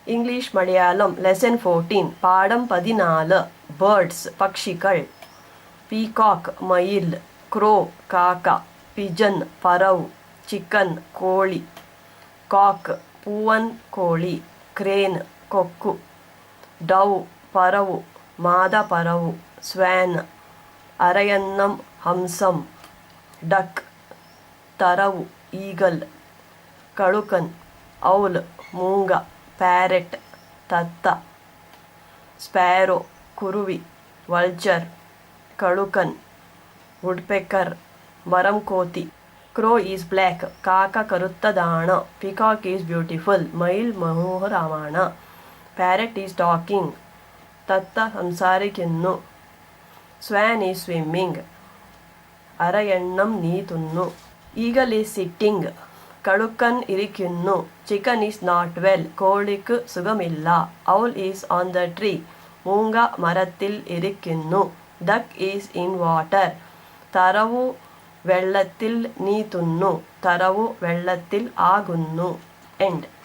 English Malayalam lesson 14 പാഠം 14 birds പക്ഷികൾ. Peacock മയിൽ, ക്രോ കാക്ക, പിജൻ പറവ, ചിക്കൻ കോഴി, കോക്ക് പൂവൻ കോഴി, ക്രേൻ കൊക്കു, ഡവ് പറവു മാദാപറവു, സ്വാൻ അരയന്നം ഹംസം, ഡക്ക് തറവു ഈഗൽ, കഴുകൻ ഔൽ മൂങ്ങ, ಪ್ಯಾರೆಟ್ ತತ್ತ, ಸ್ಪ್ಯಾರೋ ಕುರುವಿ, ವಲ್ಚರ್ ಕಳುಕನ್, ವುಡ್ಪೆಕರ್ ಮರಂಕೋತಿ. ಕ್ರೋ ಈಸ್ ಬ್ಲ್ಯಾಕ್ ಕಾಕ ಕರುತ್ತದಾಣ. ಪಿಕಾಕ್ ಈಸ್ ಬ್ಯೂಟಿಫುಲ್ ಮೈಲ್ മനോഹരമാണ്. ಪ್ಯಾರೆಟ್ ಈಸ್ ಟಾಕಿಂಗ್ തത്ത സംസാരിക്കുന്നു. സ്വാൻ ഈസ് സ്വിമ്മിങ് അരയണ്ണം നീന്തുന്നു. ഈഗൽ ഈസ് സിറ്റിംഗ് കഴുകൻ ഇരിക്കുന്നു. ചിക്കൻ ഈസ് നോട്ട് വെൽ കോഴിക്ക് സുഖമില്ല. Owl is on the tree മൂങ്ങ മരത്തിൽ ഇരിക്കുന്നു. ഡക്ക് ഈസ് ഇൻ വാട്ടർ താറാവ് വെള്ളത്തിൽ നീന്തുന്നു. താറാവ് വെള്ളത്തിൽ ആകുന്നു. എൻഡ്.